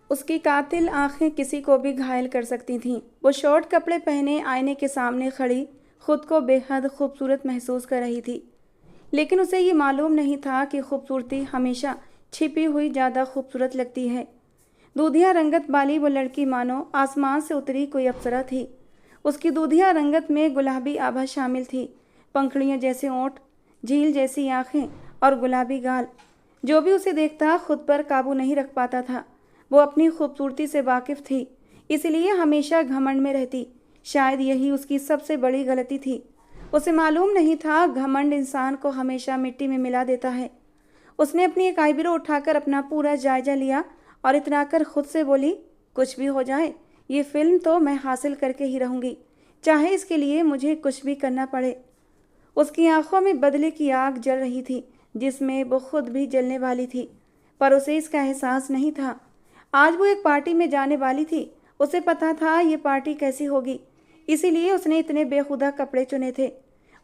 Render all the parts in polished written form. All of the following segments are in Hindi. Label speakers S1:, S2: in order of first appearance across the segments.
S1: उसकी कातिल आंखें किसी को भी घायल कर सकती थीं। वो शॉर्ट कपड़े पहने आईने के सामने खड़ी खुद को बेहद खूबसूरत महसूस कर रही थी, लेकिन उसे ये मालूम नहीं था कि खूबसूरती हमेशा छिपी हुई ज़्यादा खूबसूरत लगती है। दूधिया रंगत वाली वो लड़की मानो आसमान से उतरी कोई अप्सरा थी। उसकी दूधिया रंगत में गुलाबी आभा शामिल थी, पंखुड़ियों जैसे ओंठ, झील जैसी आंखें और गुलाबी गाल। जो भी उसे देखता खुद पर काबू नहीं रख पाता था। वो अपनी खूबसूरती से वाकिफ थी, इसलिए हमेशा घमंड में रहती। शायद यही उसकी सबसे बड़ी गलती थी। उसे मालूम नहीं था घमंड इंसान को हमेशा मिट्टी में मिला देता है। उसने अपनी एक आईब्रो उठाकर अपना पूरा जायजा लिया और इतना कर खुद से बोली, कुछ भी हो जाए ये फिल्म तो मैं हासिल करके ही रहूँगी, चाहे इसके लिए मुझे कुछ भी करना पड़े। उसकी आंखों में बदले की आग जल रही थी, जिसमें वो खुद भी जलने वाली थी, पर उसे इसका एहसास नहीं था। आज वो एक पार्टी में जाने वाली थी। उसे पता था ये पार्टी कैसी होगी, इसीलिए उसने इतने बेखुदा कपड़े चुने थे।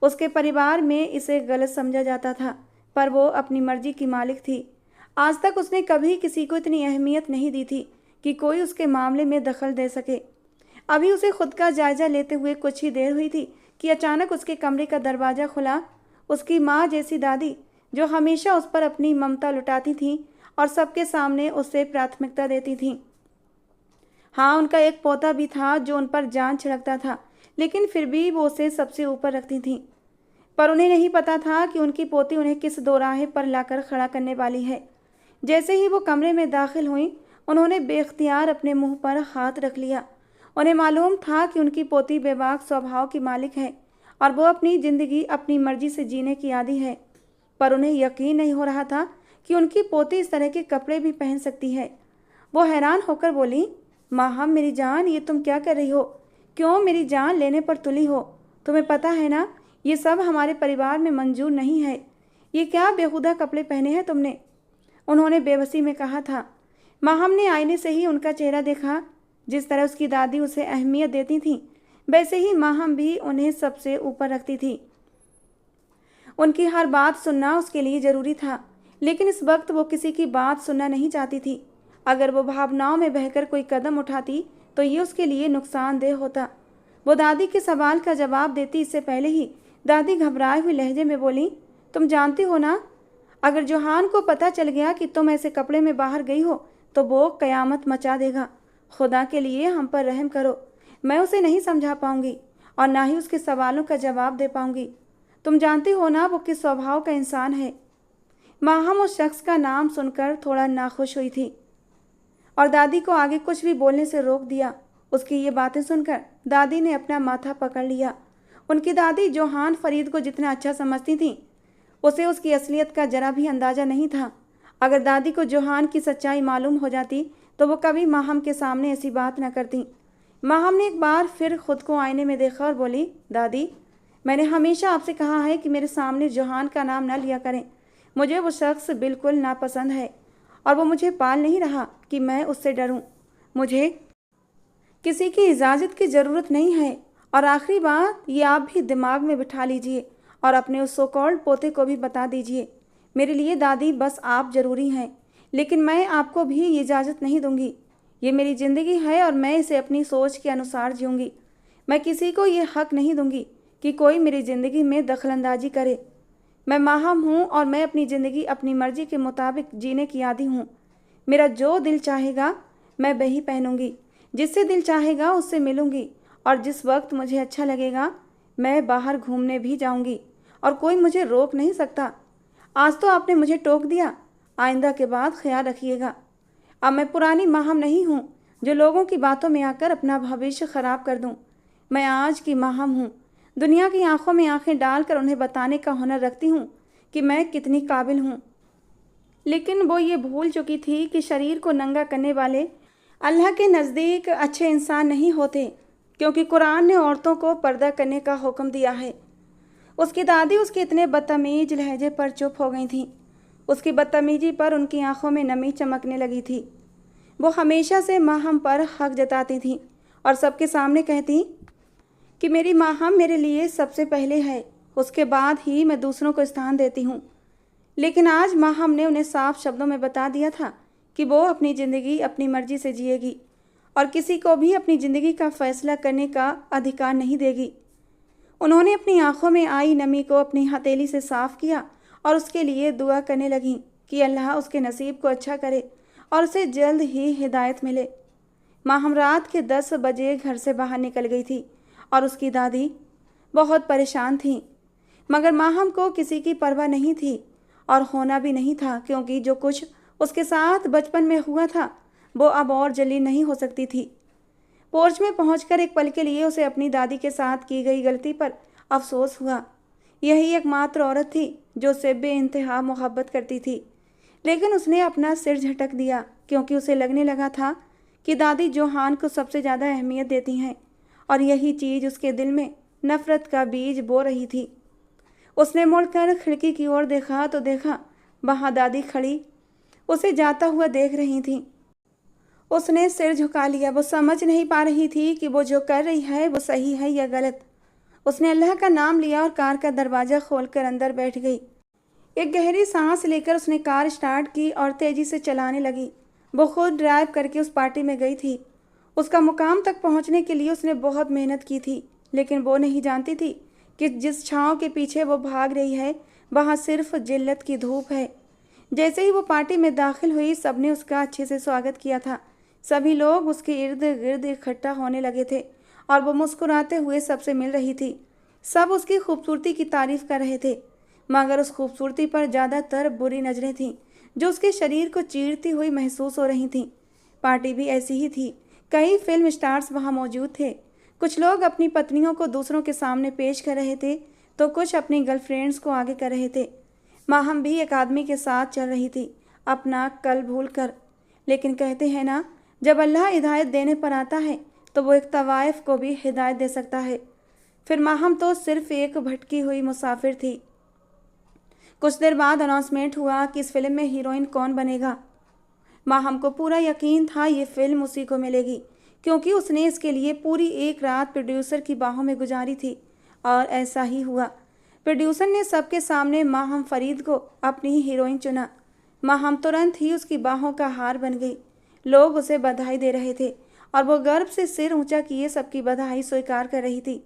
S1: उसके परिवार में इसे गलत समझा जाता था, पर वो अपनी मर्जी की मालिक थी। आज तक उसने कभी किसी को इतनी अहमियत नहीं दी थी कि कोई उसके मामले में दखल दे सके। अभी उसे खुद का जायजा लेते हुए कुछ ही देर हुई थी कि अचानक उसके कमरे का दरवाज़ा खुला। उसकी माँ जैसी दादी, जो हमेशा उस पर अपनी ममता लुटाती थी और सबके सामने उसे प्राथमिकता देती थी। हाँ, उनका एक पोता भी था जो उन पर जान छिड़कता था, लेकिन फिर भी वो उसे सबसे ऊपर रखती थी। पर उन्हें नहीं पता था कि उनकी पोती उन्हें किस दोराहे पर लाकर खड़ा करने वाली है। जैसे ही वो कमरे में दाखिल हुई, उन्होंने बेख्तियार अपने मुंह पर हाथ रख लिया। उन्हें मालूम था कि उनकी पोती बेबाक स्वभाव की मालिक है और वो अपनी ज़िंदगी अपनी मर्जी से जीने की आदी है, पर उन्हें यकीन नहीं हो रहा था कि उनकी पोती इस तरह के कपड़े भी पहन सकती है। वो हैरान होकर बोली, माँ, मेरी जान, ये तुम क्या कर रही हो? क्यों मेरी जान लेने पर तुली हो? तुम्हें पता है ना, ये सब हमारे परिवार में मंजूर नहीं है। ये क्या बेहुदा कपड़े पहने हैं तुमने? उन्होंने बेबसी में कहा था। माहम ने आईने से ही उनका चेहरा देखा। जिस तरह उसकी दादी उसे अहमियत देती थी, वैसे ही माहम भी उन्हें सबसे ऊपर रखती थी। उनकी हर बात सुनना उसके लिए ज़रूरी था, लेकिन इस वक्त वो किसी की बात सुनना नहीं चाहती थी। अगर वो भावनाओं में बहकर कोई कदम उठाती तो ये उसके लिए नुकसानदेह होता। वो दादी के सवाल का जवाब देती इससे पहले ही दादी घबराए हुए लहजे में बोली, तुम जानती हो ना, अगर जोहान को पता चल गया कि तुम ऐसे कपड़े में बाहर गई हो तो वो कयामत मचा देगा। खुदा के लिए हम पर रहम करो। मैं उसे नहीं समझा पाऊंगी और ना ही उसके सवालों का जवाब दे पाऊंगी। तुम जानती हो ना वो किस स्वभाव का इंसान है। माहम उस शख्स का नाम सुनकर थोड़ा नाखुश हुई थी और दादी को आगे कुछ भी बोलने से रोक दिया। उसकी ये बातें सुनकर दादी ने अपना माथा पकड़ लिया। उनकी दादी जोहान फरीद को जितना अच्छा समझती थी, उसे उसकी असलियत का जरा भी अंदाज़ा नहीं था। अगर दादी को जोहान की सच्चाई मालूम हो जाती तो वो कभी माहम के सामने ऐसी बात न करती। माहम ने एक बार फिर खुद को आईने में देखा और बोली, दादी, मैंने हमेशा आपसे कहा है कि मेरे सामने जोहान का नाम न लिया करें। मुझे वो शख्स बिल्कुल नापसंद है और वो मुझे पाल नहीं रहा कि मैं उससे डरूं। मुझे किसी की इजाज़त की ज़रूरत नहीं है। और आखिरी बात, ये आप भी दिमाग में बिठा लीजिए और अपने उस सो कॉल्ड पोते को भी बता दीजिए, मेरे लिए दादी बस आप ज़रूरी हैं, लेकिन मैं आपको भी ये इजाज़त नहीं दूंगी। ये मेरी ज़िंदगी है और मैं इसे अपनी सोच के अनुसार जीऊँगी। मैं किसी को ये हक नहीं दूंगी कि कोई मेरी ज़िंदगी में दखलंदाजी करे। मैं माहम हूँ और मैं अपनी ज़िंदगी अपनी मर्ज़ी के मुताबिक जीने की आदी हूँ। मेरा जो दिल चाहेगा मैं वही पहनूंगी, जिससे दिल चाहेगा उससे मिलूंगी और जिस वक्त मुझे अच्छा लगेगा मैं बाहर घूमने भी जाऊंगी और कोई मुझे रोक नहीं सकता। आज तो आपने मुझे टोक दिया, आइंदा के बाद ख्याल रखिएगा। अब मैं पुरानी माहम नहीं हूँ जो लोगों की बातों में आकर अपना भविष्य ख़राब कर दूँ। मैं आज की माहम हूँ, दुनिया की आंखों में आंखें डालकर उन्हें बताने का हुनर रखती हूँ कि मैं कितनी काबिल हूँ। लेकिन वो ये भूल चुकी थी कि शरीर को नंगा करने वाले अल्लाह के नज़दीक अच्छे इंसान नहीं होते, क्योंकि कुरान ने औरतों को पर्दा करने का हुक्म दिया है। उसकी दादी उसके इतने बदतमीज लहजे पर चुप हो गई थी। उसकी बदतमीजी पर उनकी आंखों में नमी चमकने लगी थी। वो हमेशा से माहम पर हक जताती थी और सबके सामने कहती कि मेरी माहम मेरे लिए सबसे पहले है, उसके बाद ही मैं दूसरों को स्थान देती हूँ। लेकिन आज माहम ने उन्हें साफ शब्दों में बता दिया था कि वो अपनी ज़िंदगी अपनी मर्जी से जिएगी और किसी को भी अपनी ज़िंदगी का फैसला करने का अधिकार नहीं देगी। उन्होंने अपनी आंखों में आई नमी को अपनी हथेली से साफ किया और उसके लिए दुआ करने लगीं कि अल्लाह उसके नसीब को अच्छा करे और उसे जल्द ही हिदायत मिले। माहम रात के 10 बजे घर से बाहर निकल गई थी और उसकी दादी बहुत परेशान थी, मगर माहम को किसी की परवाह नहीं थी और होना भी नहीं था, क्योंकि जो कुछ उसके साथ बचपन में हुआ था वो अब और जल्दी नहीं हो सकती थी। पोर्च में पहुंचकर एक पल के लिए उसे अपनी दादी के साथ की गई गलती पर अफसोस हुआ। यही एकमात्र औरत थी जो उससे बेइंतहा मोहब्बत करती थी, लेकिन उसने अपना सिर झटक दिया क्योंकि उसे लगने लगा था कि दादी जोहान को सबसे ज़्यादा अहमियत देती हैं और यही चीज़ उसके दिल में नफ़रत का बीज बो रही थी। उसने मुड़कर खिड़की की ओर देखा तो देखा वहाँ दादी खड़ी उसे जाता हुआ देख रही थी। उसने सिर झुका लिया। वो समझ नहीं पा रही थी कि वो जो कर रही है वो सही है या गलत। उसने अल्लाह का नाम लिया और कार का दरवाज़ा खोलकर अंदर बैठ गई। एक गहरी सांस लेकर उसने कार स्टार्ट की और तेज़ी से चलाने लगी। वो खुद ड्राइव करके उस पार्टी में गई थी। उसका मुकाम तक पहुंचने के लिए उसने बहुत मेहनत की थी, लेकिन वो नहीं जानती थी कि जिस छाँव के पीछे वो भाग रही है वहाँ सिर्फ जिल्लत की धूप है। जैसे ही वो पार्टी में दाखिल हुई, सबने उसका अच्छे से स्वागत किया था। सभी लोग उसके इर्द गिर्द इकट्ठा होने लगे थे और वो मुस्कुराते हुए सबसे मिल रही थी। सब उसकी खूबसूरती की तारीफ कर रहे थे, मगर उस खूबसूरती पर ज़्यादातर बुरी नज़रें थीं जो उसके शरीर को चीरती हुई महसूस हो रही थीं। पार्टी भी ऐसी ही थी। कई फिल्म स्टार्स वहाँ मौजूद थे। कुछ लोग अपनी पत्नियों को दूसरों के सामने पेश कर रहे थे तो कुछ अपनी गर्लफ्रेंड्स को आगे कर रहे थे। माहम भी एक आदमी के साथ चल रही थी, अपना कल भूल कर। लेकिन कहते हैं ना, जब अल्लाह हिदायत देने पर आता है तो वो एक तवाइफ को भी हिदायत दे सकता है। फिर माहम तो सिर्फ एक भटकी हुई मुसाफिर थी। कुछ देर बाद अनाउंसमेंट हुआ कि इस फिल्म में हीरोइन कौन बनेगा। माहम को पूरा यकीन था ये फिल्म उसी को मिलेगी, क्योंकि उसने इसके लिए पूरी एक रात प्रोड्यूसर की बाहों में गुजारी थी और ऐसा ही हुआ। प्रोड्यूसर ने सबके सामने माहम फरीद को अपनी हीरोइन चुना। माहम तुरंत ही उसकी बाहों का हार बन गई। लोग उसे बधाई दे रहे थे और वो गर्व से सिर ऊंचा किए सबकी बधाई स्वीकार कर रही थी।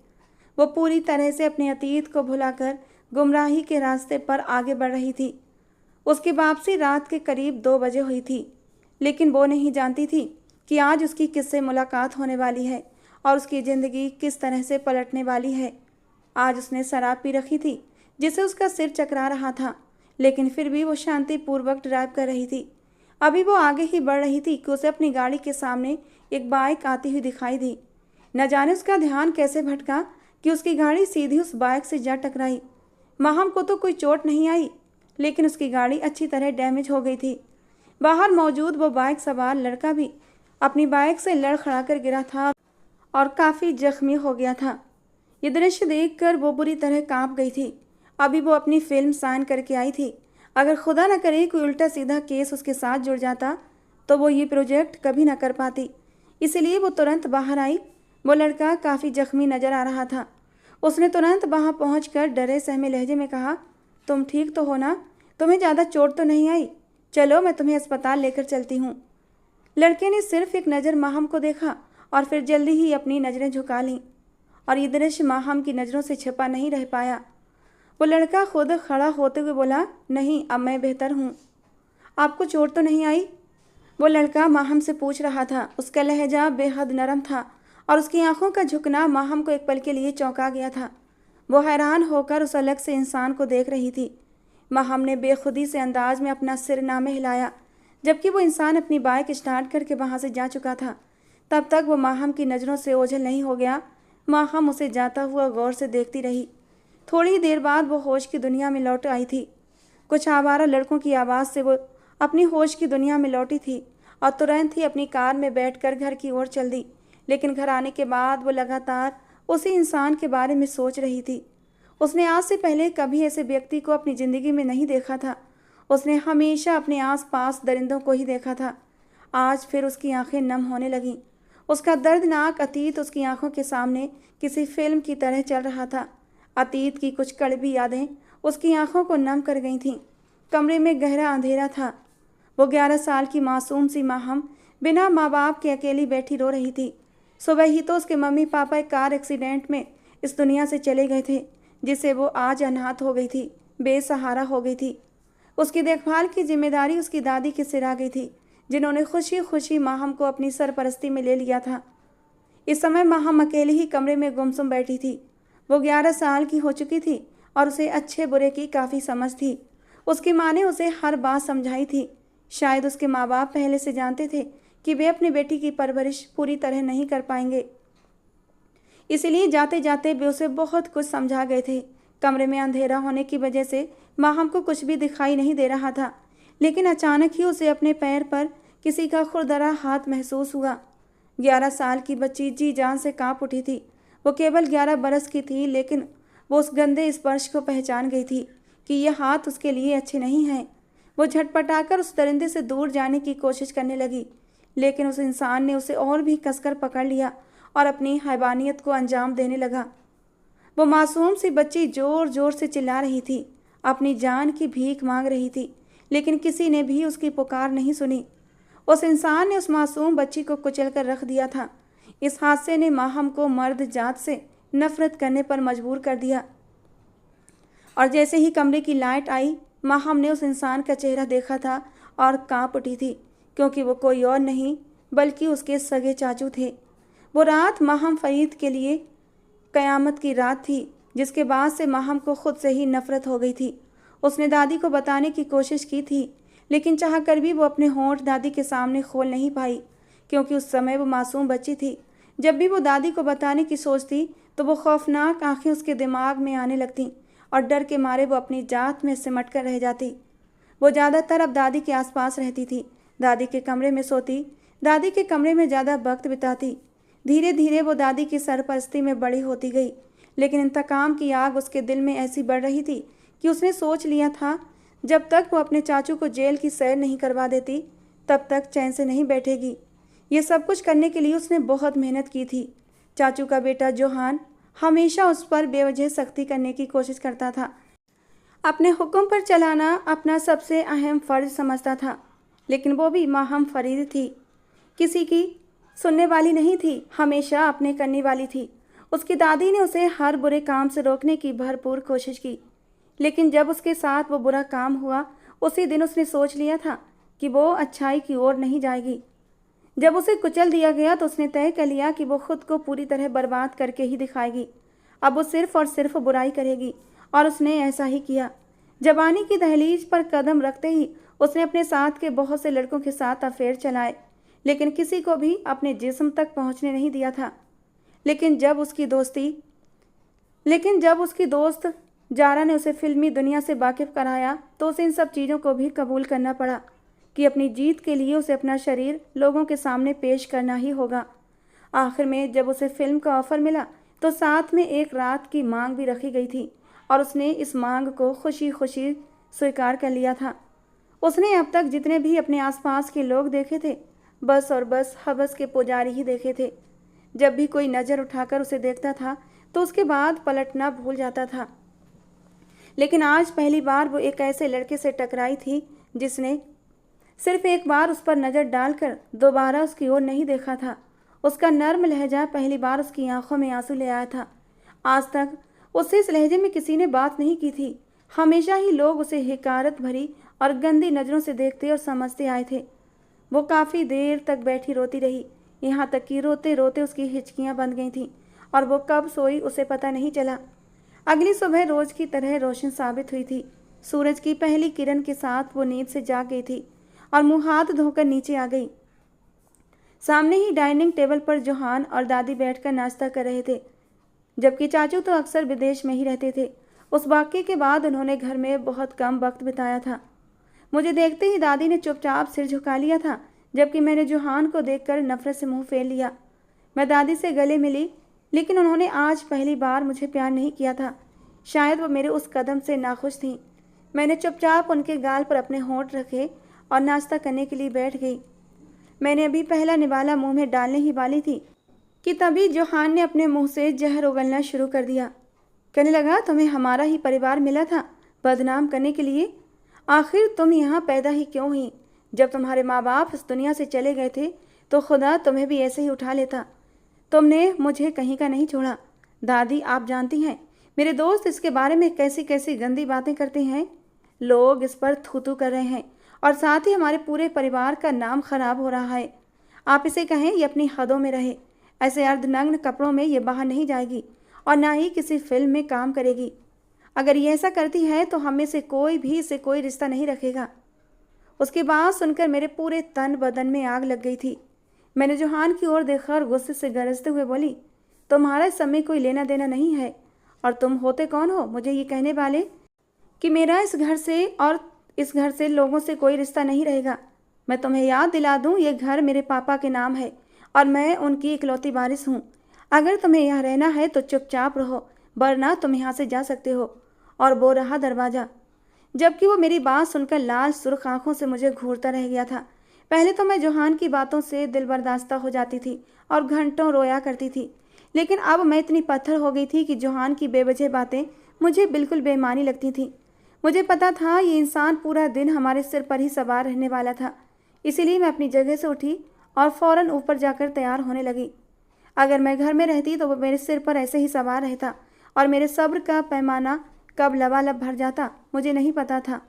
S1: वो पूरी तरह से अपने अतीत को भुलाकर गुमराही के रास्ते पर आगे बढ़ रही थी। उसकी वापसी रात के करीब 2 बजे हुई थी, लेकिन वो नहीं जानती थी कि आज उसकी किससे मुलाकात होने वाली है और उसकी ज़िंदगी किस तरह से पलटने वाली है। आज उसने शराब पी रखी थी जिससे उसका सिर चकरा रहा था, लेकिन फिर भी वो शांतिपूर्वक ड्राइव कर रही थी। अभी वो आगे ही बढ़ रही थी कि उसे अपनी गाड़ी के सामने एक बाइक आती हुई दिखाई दी। न जाने उसका ध्यान कैसे भटका कि उसकी गाड़ी सीधी उस बाइक से जा टकराई। माहम को तो कोई चोट नहीं आई, लेकिन उसकी गाड़ी अच्छी तरह डैमेज हो गई थी। बाहर मौजूद वो बाइक सवार लड़का भी अपनी बाइक से लड़खड़ा कर गिरा था और काफ़ी जख्मी हो गया था। ये दृश्य देखकर वो बुरी तरह कांप गई थी। अभी वो अपनी फिल्म साइन करके आई थी। अगर खुदा न करे कोई उल्टा सीधा केस उसके साथ जुड़ जाता तो वो ये प्रोजेक्ट कभी ना कर पाती। इसलिए वो तुरंत बाहर आई। वो लड़का काफ़ी जख्मी नज़र आ रहा था। उसने तुरंत वहाँ पहुंचकर डरे सहमे लहजे में कहा, तुम ठीक तो हो ना? तुम्हें ज़्यादा चोट तो नहीं आई? चलो मैं तुम्हें अस्पताल लेकर चलती हूँ। लड़के ने सिर्फ एक नज़र माहम को देखा और फिर जल्दी ही अपनी नज़रें झुका लीं और ये दृश्य माहम की नज़रों से छिपा नहीं रह पाया। वो लड़का खुद खड़ा होते हुए बोला, नहीं, अब मैं बेहतर हूँ। आपको चोट तो नहीं आई? वो लड़का माहम से पूछ रहा था। उसका लहजा बेहद नरम था और उसकी आंखों का झुकना माहम को एक पल के लिए चौंका गया था। वो हैरान होकर उस अलग से इंसान को देख रही थी। माहम ने बेखुदी से अंदाज में अपना सिर नामे हिलाया, जबकि वो इंसान अपनी बाइक स्टार्ट करके वहाँ से जा चुका था। तब तक वो माहम की नज़रों से ओझल नहीं हो गया। माहम उसे जाता हुआ गौर से देखती रही। थोड़ी ही देर बाद वो होश की दुनिया में लौट आई थी। कुछ आवारा लड़कों की आवाज़ से वो अपनी होश की दुनिया में लौटी थी और तुरंत ही अपनी कार में बैठकर घर की ओर चल दी। लेकिन घर आने के बाद वो लगातार उसी इंसान के बारे में सोच रही थी। उसने आज से पहले कभी ऐसे व्यक्ति को अपनी ज़िंदगी में नहीं देखा था। उसने हमेशा अपने आसपास दरिंदों को ही देखा था। आज फिर उसकी आंखें नम होने लगीं। उसका दर्दनाक अतीत उसकी आंखों के सामने किसी फिल्म की तरह चल रहा था। अतीत की कुछ कड़वी यादें उसकी आंखों को नम कर गई थीं। कमरे में गहरा अंधेरा था। वो 11 साल की मासूम सी माहम बिना माँ बाप के अकेली बैठी रो रही थी। सुबह ही तो उसके मम्मी पापा एक कार एक्सीडेंट में इस दुनिया से चले गए थे, जिससे वो आज अनाथ हो गई थी, बेसहारा हो गई थी। उसकी देखभाल की जिम्मेदारी उसकी दादी के सिर आ गई थी, जिन्होंने खुशी खुशी माहम को अपनी सरपरस्ती में ले लिया था। इस समय माहम अकेली ही कमरे में गुमसुम बैठी थी। वो 11 साल की हो चुकी थी और उसे अच्छे बुरे की काफ़ी समझ थी। उसकी माँ ने उसे हर बात समझाई थी। शायद उसके माँ बाप पहले से जानते थे कि वे अपनी बेटी की परवरिश पूरी तरह नहीं कर पाएंगे, इसलिए जाते जाते वे उसे बहुत कुछ समझा गए थे। कमरे में अंधेरा होने की वजह से माहम को कुछ भी दिखाई नहीं दे रहा था, लेकिन अचानक ही उसे अपने पैर पर किसी का खुरदरा हाथ महसूस हुआ। 11 साल की बच्ची जी जान से कांप उठी थी। वो केवल 11 बरस की थी, लेकिन वो उस गंदे स्पर्श को पहचान गई थी कि यह हाथ उसके लिए अच्छे नहीं हैं। वो झटपटाकर उस दरिंदे से दूर जाने की कोशिश करने लगी, लेकिन उस इंसान ने उसे और भी कसकर पकड़ लिया और अपनी हैवानियत को अंजाम देने लगा। वो मासूम सी बच्ची जोर जोर से चिल्ला रही थी, अपनी जान की भीख मांग रही थी, लेकिन किसी ने भी उसकी पुकार नहीं सुनी। उस इंसान ने उस मासूम बच्ची को कुचल कर रख दिया था। इस हादसे ने माहम को मर्द जात से नफरत करने पर मजबूर कर दिया। और जैसे ही कमरे की लाइट आई, माहम ने उस इंसान का चेहरा देखा था और कांप उठी थी, क्योंकि वो कोई और नहीं बल्कि उसके सगे चाचू थे। वो रात माहम फरीद के लिए कयामत की रात थी, जिसके बाद से माहम को खुद से ही नफरत हो गई थी। उसने दादी को बताने की कोशिश की थी, लेकिन चाहकर भी वो अपने होंठ दादी के सामने खोल नहीं पाई, क्योंकि उस समय वो मासूम बच्ची थी। जब भी वो दादी को बताने की सोचती तो वो खौफनाक आंखें उसके दिमाग में आने लगती और डर के मारे वो अपनी जात में सिमट कर रह जाती। वो ज़्यादातर अब दादी के आसपास रहती थी, दादी के कमरे में सोती, दादी के कमरे में ज़्यादा वक्त बिताती। धीरे धीरे वो दादी की सरपरस्ती में बड़ी होती गई, लेकिन इंतकाम की आग उसके दिल में ऐसी बढ़ रही थी कि उसने सोच लिया था जब तक वो अपने चाचू को जेल की सैर नहीं करवा देती, तब तक चैन से नहीं बैठेगी। ये सब कुछ करने के लिए उसने बहुत मेहनत की थी। चाचू का बेटा जोहान हमेशा उस पर बेवजह सख्ती करने की कोशिश करता था। अपने हुक्म पर चलाना अपना सबसे अहम फ़र्ज समझता था, लेकिन वो भी माहम फरीद थी, किसी की सुनने वाली नहीं थी, हमेशा अपने करने वाली थी। उसकी दादी ने उसे हर बुरे काम से रोकने की भरपूर कोशिश की, लेकिन जब उसके साथ वो बुरा काम हुआ, उसी दिन उसने सोच लिया था कि वो अच्छाई की ओर नहीं जाएगी। जब उसे कुचल दिया गया तो उसने तय कर लिया कि वो खुद को पूरी तरह बर्बाद करके ही दिखाएगी। अब वो सिर्फ और सिर्फ बुराई करेगी, और उसने ऐसा ही किया। जवानी की दहलीज पर कदम रखते ही उसने अपने साथ के बहुत से लड़कों के साथ अफेयर चलाए, लेकिन किसी को भी अपने जिस्म तक पहुंचने नहीं दिया था। लेकिन जब उसकी दोस्त जारा ने उसे फिल्मी दुनिया से वाकिफ कराया, तो उसे इन सब चीज़ों को भी कबूल करना पड़ा कि अपनी जीत के लिए उसे अपना शरीर लोगों के सामने पेश करना ही होगा। आखिर में जब उसे फिल्म का ऑफ़र मिला तो साथ में एक रात की मांग भी रखी गई थी, और उसने इस मांग को खुशी खुशी स्वीकार कर लिया था। उसने अब तक जितने भी अपने आसपास के लोग देखे थे, बस और बस हवस के पुजारी ही देखे थे। जब भी कोई नज़र उठाकर उसे देखता था तो उसके बाद पलटना भूल जाता था, लेकिन आज पहली बार वो एक ऐसे लड़के से टकराई थी जिसने सिर्फ एक बार उस पर नज़र डालकर दोबारा उसकी ओर नहीं देखा था। उसका नर्म लहजा पहली बार उसकी आंखों में आंसू ले आया था। आज तक उससे इस लहजे में किसी ने बात नहीं की थी। हमेशा ही लोग उसे हिकारत भरी और गंदी नज़रों से देखते और समझते आए थे। वो काफ़ी देर तक बैठी रोती रही, यहाँ तक कि रोते रोते उसकी हिचकियाँ बंद गई थीं, और वो कब सोई उसे पता नहीं चला। अगली सुबह रोज़ की तरह रोशन साबित हुई थी। सूरज की पहली किरण के साथ वो नींद से जाग गई थी और मुँह हाथ धोकर नीचे आ गई। सामने ही डाइनिंग टेबल पर जोहान और दादी बैठकर नाश्ता कर रहे थे, जबकि चाचू तो अक्सर विदेश में ही रहते थे। उस वाक़ये के बाद उन्होंने घर में बहुत कम वक्त बिताया था। मुझे देखते ही दादी ने चुपचाप सिर झुका लिया था, जबकि मैंने जोहान को देखकर नफरत से मुंह फेर लिया। मैं दादी से गले मिली, लेकिन उन्होंने आज पहली बार मुझे प्यार नहीं किया था। शायद वो मेरे उस कदम से नाखुश थीं। मैंने चुपचाप उनके गाल पर अपने होंठ रखे और नाश्ता करने के लिए बैठ गई। मैंने अभी पहला निवाला मुंह में डालने ही वाली थी कि तभी जोहान ने अपने मुंह से जहर उगलना शुरू कर दिया। कहने लगा, तुम्हें हमारा ही परिवार मिला था बदनाम करने के लिए? आखिर तुम यहाँ पैदा ही क्यों हुई? जब तुम्हारे माँ बाप इस दुनिया से चले गए थे तो खुदा तुम्हें भी ऐसे ही उठा लेता। तुमने मुझे कहीं का नहीं छोड़ा। दादी, आप जानती हैं मेरे दोस्त इसके बारे में कैसी कैसी गंदी बातें करते हैं। लोग इस पर थू थू कर रहे हैं और साथ ही हमारे पूरे परिवार का नाम खराब हो रहा है। आप इसे कहें ये अपनी हदों में रहे। ऐसे अर्धनग्न कपड़ों में ये बाहर नहीं जाएगी और ना ही किसी फिल्म में काम करेगी। अगर ये ऐसा करती है तो हम में से कोई भी इसे कोई रिश्ता नहीं रखेगा। उसकी बात सुनकर मेरे पूरे तन बदन में आग लग गई थी। मैंने जोहान की ओर देखा और गुस्से से गरजते हुए बोली, तुम्हारा इस समय कोई लेना देना नहीं है और तुम होते कौन हो मुझे ये कहने वाले कि मेरा इस घर से और इस घर से लोगों से कोई रिश्ता नहीं रहेगा। मैं तुम्हें याद दिला दूं, ये घर मेरे पापा के नाम है और मैं उनकी इकलौती वारिस हूँ। अगर तुम्हें यहाँ रहना है तो चुपचाप रहो, वरना तुम यहाँ से जा सकते हो। और वो रहा दरवाज़ा। जबकि वो मेरी बात सुनकर लाल सुर्ख आंखों से मुझे घूरता रह गया था। पहले तो मैं जोहान की बातों से दिल बर्दाश्त हो जाती थी और घंटों रोया करती थी, लेकिन अब मैं इतनी पत्थर हो गई थी कि जोहान की बेवजह बातें मुझे बिल्कुल बेईमानी लगती थी। मुझे पता था ये इंसान पूरा दिन हमारे सिर पर ही सवार रहने वाला था, इसीलिए मैं अपनी जगह से उठी और फौरन ऊपर जाकर तैयार होने लगी। अगर मैं घर में रहती तो वो मेरे सिर पर ऐसे ही सवार रहता और मेरे सब्र का पैमाना कब लबालब भर जाता मुझे नहीं पता था।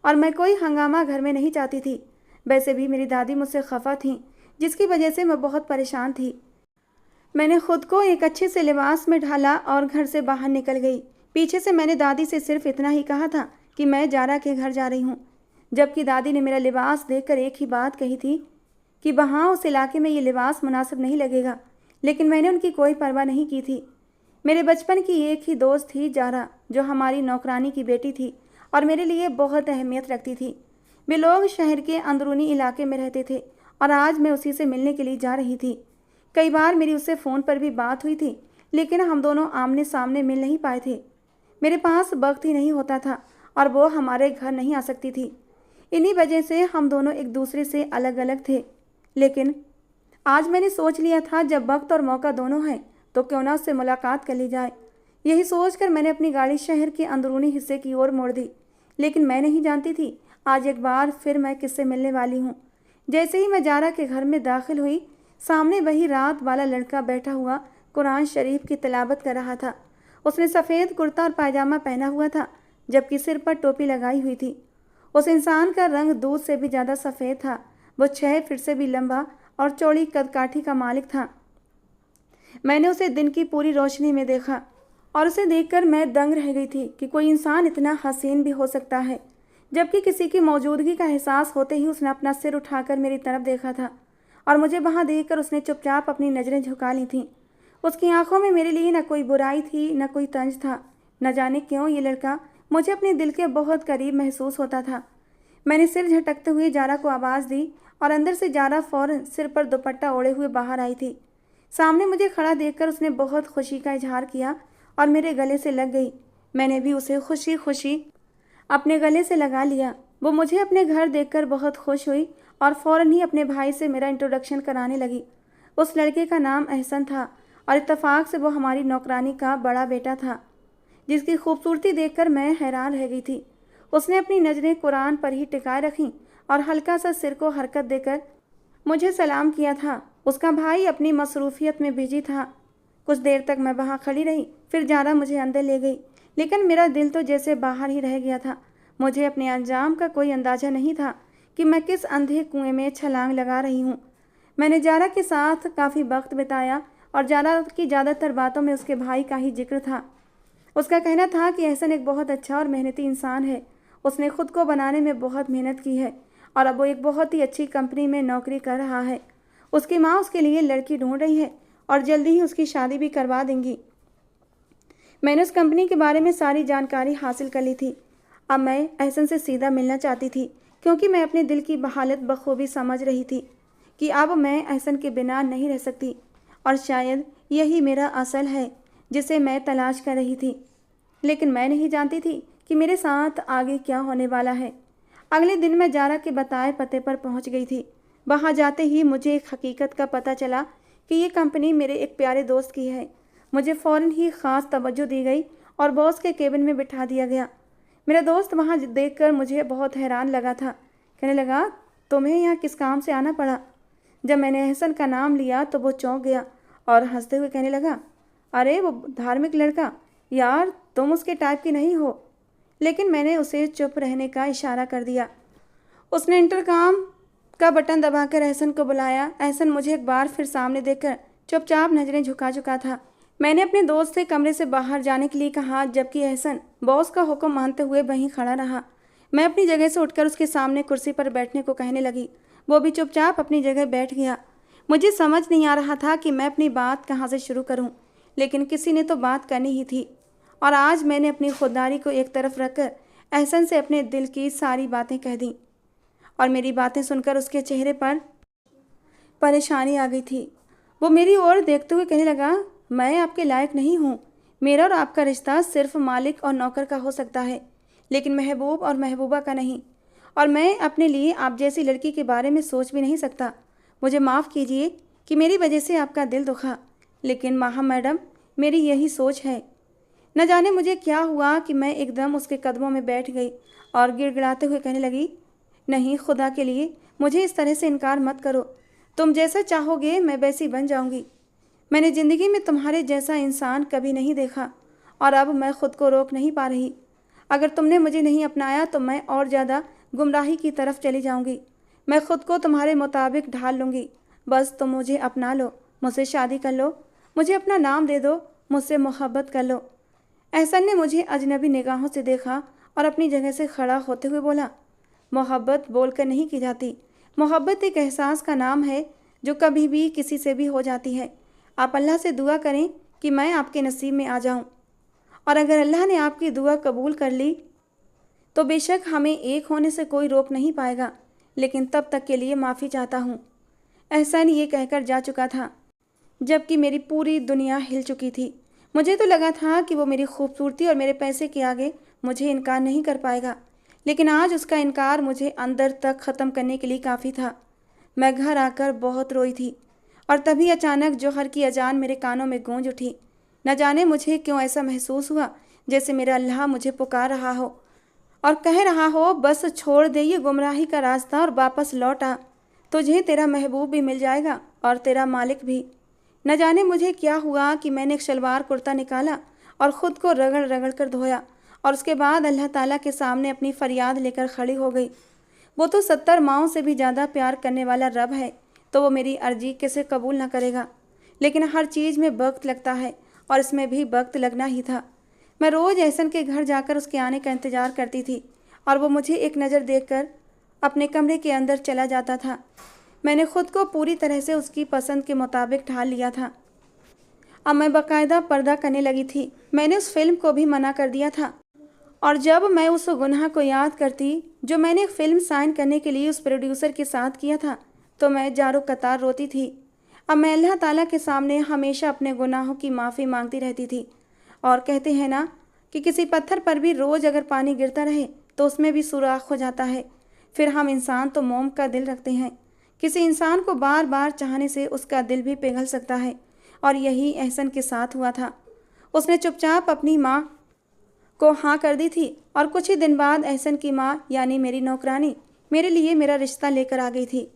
S1: और मैं कोई हंगामा घर में नहीं चाहती थी। वैसे भी मेरी दादी मुझसे खफा थी, जिसकी वजह से मैं बहुत परेशान थी। मैंने खुद को एक अच्छे से लिबास में ढाला और घर से बाहर निकल गई। पीछे से मैंने दादी से सिर्फ इतना ही कहा था कि मैं जारा के घर जा रही हूँ, जबकि दादी ने मेरा लिबास देखकर एक ही बात कही थी कि वहाँ उस इलाके में ये लिबास मुनासिब नहीं लगेगा। लेकिन मैंने उनकी कोई परवाह नहीं की थी। मेरे बचपन की एक ही दोस्त थी जारा, जो हमारी नौकरानी की बेटी थी और मेरे लिए बहुत अहमियत रखती थी। वे लोग शहर के अंदरूनी इलाके में रहते थे और आज मैं उसी से मिलने के लिए जा रही थी। कई बार मेरी उससे फ़ोन पर भी बात हुई थी, लेकिन हम दोनों आमने सामने मिल नहीं पाए थे। मेरे पास वक्त ही नहीं होता था और वो हमारे घर नहीं आ सकती थी। इन्हीं वजह से हम दोनों एक दूसरे से अलग अलग थे। लेकिन आज मैंने सोच लिया था जब वक्त और मौका दोनों हैं तो क्यों ना उससे मुलाकात कर ली जाए। यही सोचकर मैंने अपनी गाड़ी शहर के अंदरूनी हिस्से की ओर मोड़ दी। लेकिन मैं नहीं जानती थी आज एक बार फिर मैं किससे मिलने वाली हूँ। जैसे ही मैं जारा के घर में दाखिल हुई, सामने वही रात वाला लड़का बैठा हुआ कुरान शरीफ की तिलावत कर रहा था। उसने सफ़ेद कुर्ता और पायजामा पहना हुआ था, जबकि सिर पर टोपी लगाई हुई थी। उस इंसान का रंग दूध से भी ज़्यादा सफ़ेद था। वो 6 फीट से भी लंबा और चौड़ी कदकाठी का मालिक था। मैंने उसे दिन की पूरी रोशनी में देखा और उसे देखकर मैं दंग रह गई थी कि कोई इंसान इतना हसीन भी हो सकता है। जबकि किसी की मौजूदगी का एहसास होते ही उसने अपना सिर उठाकर मेरी तरफ देखा था और मुझे वहाँ देखकर उसने चुपचाप अपनी नज़रें झुका ली थीं। उसकी आंखों में मेरे लिए न कोई बुराई थी न कोई तंज था। न जाने क्यों ये लड़का मुझे अपने दिल के बहुत करीब महसूस होता था। मैंने सिर झटकते हुए जारा को आवाज़ दी और अंदर से जारा फ़ौरन सिर पर दुपट्टा ओढ़े हुए बाहर आई थी। सामने मुझे खड़ा देखकर उसने बहुत खुशी का इजहार किया और मेरे गले से लग गई। मैंने भी उसे खुशी खुशी अपने गले से लगा लिया। वो मुझे अपने घर देखकर बहुत खुश हुई और फ़ौरन ही अपने भाई से मेरा इंट्रोडक्शन कराने लगी। उस लड़के का नाम एहसन था और इत्तेफाक से वो हमारी नौकरानी का बड़ा बेटा था, जिसकी खूबसूरती देखकर मैं हैरान रह गई थी। उसने अपनी नज़रें कुरान पर ही टिकाए रखीं और हल्का सा सिर को हरकत देकर मुझे सलाम किया था। उसका भाई अपनी मसरूफियत में बिजी था। कुछ देर तक मैं वहाँ खड़ी रही, फिर जारा मुझे अंदर ले गई, लेकिन मेरा दिल तो जैसे बाहर ही रह गया था। मुझे अपने अंजाम का कोई अंदाज़ा नहीं था कि मैं किस अंधे कुएं में छलांग लगा रही हूँ। मैंने जारा के साथ काफ़ी वक्त बिताया और जारा की ज़्यादातर बातों में उसके भाई का ही जिक्र था। उसका कहना था कि एहसन एक बहुत अच्छा और मेहनती इंसान है। उसने खुद को बनाने में बहुत मेहनत की है और अब वो एक बहुत ही अच्छी कंपनी में नौकरी कर रहा है। उसकी माँ उसके लिए लड़की ढूंढ रही है और जल्दी ही उसकी शादी भी करवा देंगी। मैंने उस कंपनी के बारे में सारी जानकारी हासिल कर ली थी। अब मैं एहसन से सीधा मिलना चाहती थी, क्योंकि मैं अपने दिल की हालत बखूबी समझ रही थी कि अब मैं एहसन के बिना नहीं रह सकती और शायद यही मेरा असल है जिसे मैं तलाश कर रही थी। लेकिन मैं नहीं जानती थी कि मेरे साथ आगे क्या होने वाला है। अगले दिन मैं जारा के बताए पते पर पहुंच गई थी। वहां जाते ही मुझे एक हकीकत का पता चला कि ये कंपनी मेरे एक प्यारे दोस्त की है। मुझे फ़ौरन ही ख़ास तवज्जो दी गई और बॉस के केबिन में बिठा दिया गया। मेरा दोस्त वहाँ देखकर मुझे बहुत हैरान लगा था। कहने लगा, तुम्हें यहाँ किस काम से आना पड़ा? जब मैंने एहसन का नाम लिया तो वो चौंक गया और हंसते हुए कहने लगा, अरे वो धार्मिक लड़का, यार तुम उसके टाइप की नहीं हो। लेकिन मैंने उसे चुप रहने का इशारा कर दिया। उसने इंटरकॉम का बटन दबाकर एहसन को बुलाया। एहसन मुझे एक बार फिर सामने देखकर चुपचाप नजरें झुका चुका था। मैंने अपने दोस्त से कमरे से बाहर जाने के लिए कहा, जबकि एहसन बॉस का हुक्म मानते हुए वहीं खड़ा रहा। मैं अपनी जगह से उठकर उसके सामने कुर्सी पर बैठने को कहने लगी। वो भी चुपचाप अपनी जगह बैठ गया। मुझे समझ नहीं आ रहा था कि मैं अपनी बात कहाँ से शुरू करूँ, लेकिन किसी ने तो बात करनी ही थी। और आज मैंने अपनी खुददारी को एक तरफ रखकर एहसन से अपने दिल की सारी बातें कह दी। और मेरी बातें सुनकर उसके चेहरे पर परेशानी आ गई थी। वो मेरी ओर देखते हुए कहने लगा, मैं आपके लायक नहीं हूँ। मेरा और आपका रिश्ता सिर्फ मालिक और नौकर का हो सकता है, लेकिन महबूब और महबूबा का नहीं। और मैं अपने लिए आप जैसी लड़की के बारे में सोच भी नहीं सकता। मुझे माफ़ कीजिए कि मेरी वजह से आपका दिल दुखा, लेकिन माहा मैडम, मेरी यही सोच है। न जाने मुझे क्या हुआ कि मैं एकदम उसके कदमों में बैठ गई और गिड़गिड़ाते हुए कहने लगी, नहीं, खुदा के लिए मुझे इस तरह से इनकार मत करो। तुम जैसा चाहोगे मैं वैसी बन जाऊंगी। मैंने ज़िंदगी में तुम्हारे जैसा इंसान कभी नहीं देखा और अब मैं खुद को रोक नहीं पा रही। अगर तुमने मुझे नहीं अपनाया तो मैं और ज़्यादा गुमराही की तरफ चली जाऊंगी। मैं खुद को तुम्हारे मुताबिक ढाल लूँगी। बस तुम मुझे अपना लो, मुझसे शादी कर लो, मुझे अपना नाम दे दो, मुझसे मोहब्बत कर लो। एहसन ने मुझे अजनबी निगाहों से देखा और अपनी जगह से खड़ा होते हुए बोला, मोहब्बत बोलकर नहीं की जाती। मोहब्बत एक एहसास का नाम है जो कभी भी किसी से भी हो जाती है। आप अल्लाह से दुआ करें कि मैं आपके नसीब में आ जाऊं, और अगर अल्लाह ने आपकी दुआ कबूल कर ली तो बेशक हमें एक होने से कोई रोक नहीं पाएगा, लेकिन तब तक के लिए माफ़ी चाहता हूँ। एहसन ये कहकर जा चुका था, जबकि मेरी पूरी दुनिया हिल चुकी थी। मुझे तो लगा था कि वो मेरी खूबसूरती और मेरे पैसे के आगे मुझे इनकार नहीं कर पाएगा, लेकिन आज उसका इनकार मुझे अंदर तक ख़त्म करने के लिए काफ़ी था। मैं घर आकर बहुत रोई थी और तभी अचानक जोहर की अजान मेरे कानों में गूंज उठी। न जाने मुझे क्यों ऐसा महसूस हुआ जैसे मेरा अल्लाह मुझे पुकार रहा हो और कह रहा हो, बस छोड़ दे ये गुमराही का रास्ता और वापस लौट आ। तुझे तेरा महबूब भी मिल जाएगा और तेरा मालिक भी। न जाने मुझे क्या हुआ कि मैंने एक शलवार कुर्ता निकाला और ख़ुद को रगड़ रगड़ कर धोया और उसके बाद अल्लाह ताला के सामने अपनी फरियाद लेकर खड़ी हो गई। वो तो 70 माओं से भी ज़्यादा प्यार करने वाला रब है, तो वो मेरी अर्जी कैसे कबूल ना करेगा। लेकिन हर चीज़ में वक्त लगता है और इसमें भी वक्त लगना ही था। मैं रोज़ एहसन के घर जाकर उसके आने का इंतज़ार करती थी और वो मुझे एक नज़र देखकर अपने कमरे के अंदर चला जाता था। मैंने ख़ुद को पूरी तरह से उसकी पसंद के मुताबिक ढाल लिया था। अब मैं बाकायदा पर्दा करने लगी थी। मैंने उस फिल्म को भी मना कर दिया था, और जब मैं उस गुनाह को याद करती जो मैंने एक फ़िल्म साइन करने के लिए उस प्रोड्यूसर के साथ किया था, तो मैं जारो कतार रोती थी। अब मैं अल्लाह ताला के सामने हमेशा अपने गुनाहों की माफ़ी मांगती रहती थी। और कहते हैं ना कि किसी पत्थर पर भी रोज़ अगर पानी गिरता रहे तो उसमें भी सुराख हो जाता है। फिर हम इंसान तो मोम का दिल रखते हैं, किसी इंसान को बार बार चाहने से उसका दिल भी पिघल सकता है, और यही एहसन के साथ हुआ था। उसने चुपचाप अपनी माँ को हाँ कर दी थी और कुछ ही दिन बाद एहसन की माँ यानी मेरी नौकरानी मेरे लिए मेरा रिश्ता लेकर आ गई थी।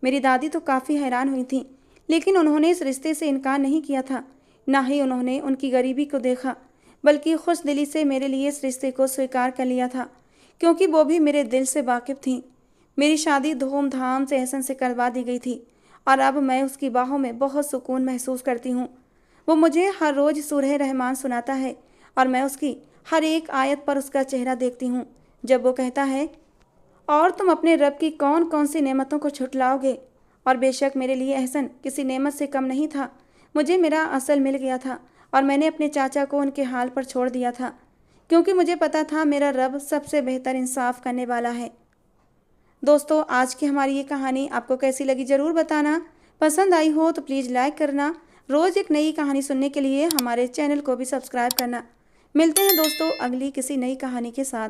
S1: मेरी दादी तो काफ़ी हैरान हुई थी, लेकिन उन्होंने इस रिश्ते से इनकार नहीं किया था। ना ही उन्होंने उनकी गरीबी को देखा, बल्कि खुश दिली से मेरे लिए इस रिश्ते को स्वीकार कर लिया था, क्योंकि वो भी मेरे दिल से वाकिफ़ थी। मेरी शादी धूमधाम से एहसन से करवा दी गई थी और अब मैं उसकी बाहों में बहुत सुकून महसूस करती हूँ। वो मुझे हर रोज़ सूरह रहमान सुनाता है और मैं उसकी हर एक आयत पर उसका चेहरा देखती हूँ, जब वो कहता है, और तुम अपने रब की कौन कौन सी नेमतों को छुटलाओगे। और बेशक मेरे लिए एहसन किसी नेमत से कम नहीं था। मुझे मेरा असल मिल गया था और मैंने अपने चाचा को उनके हाल पर छोड़ दिया था, क्योंकि मुझे पता था मेरा रब सबसे बेहतर इंसाफ करने वाला है। दोस्तों, आज की हमारी ये कहानी आपको कैसी लगी ज़रूर बताना। पसंद आई हो तो प्लीज़ लाइक करना। रोज़ एक नई कहानी सुनने के लिए हमारे चैनल को भी सब्सक्राइब करना। मिलते हैं दोस्तों अगली किसी नई कहानी के साथ।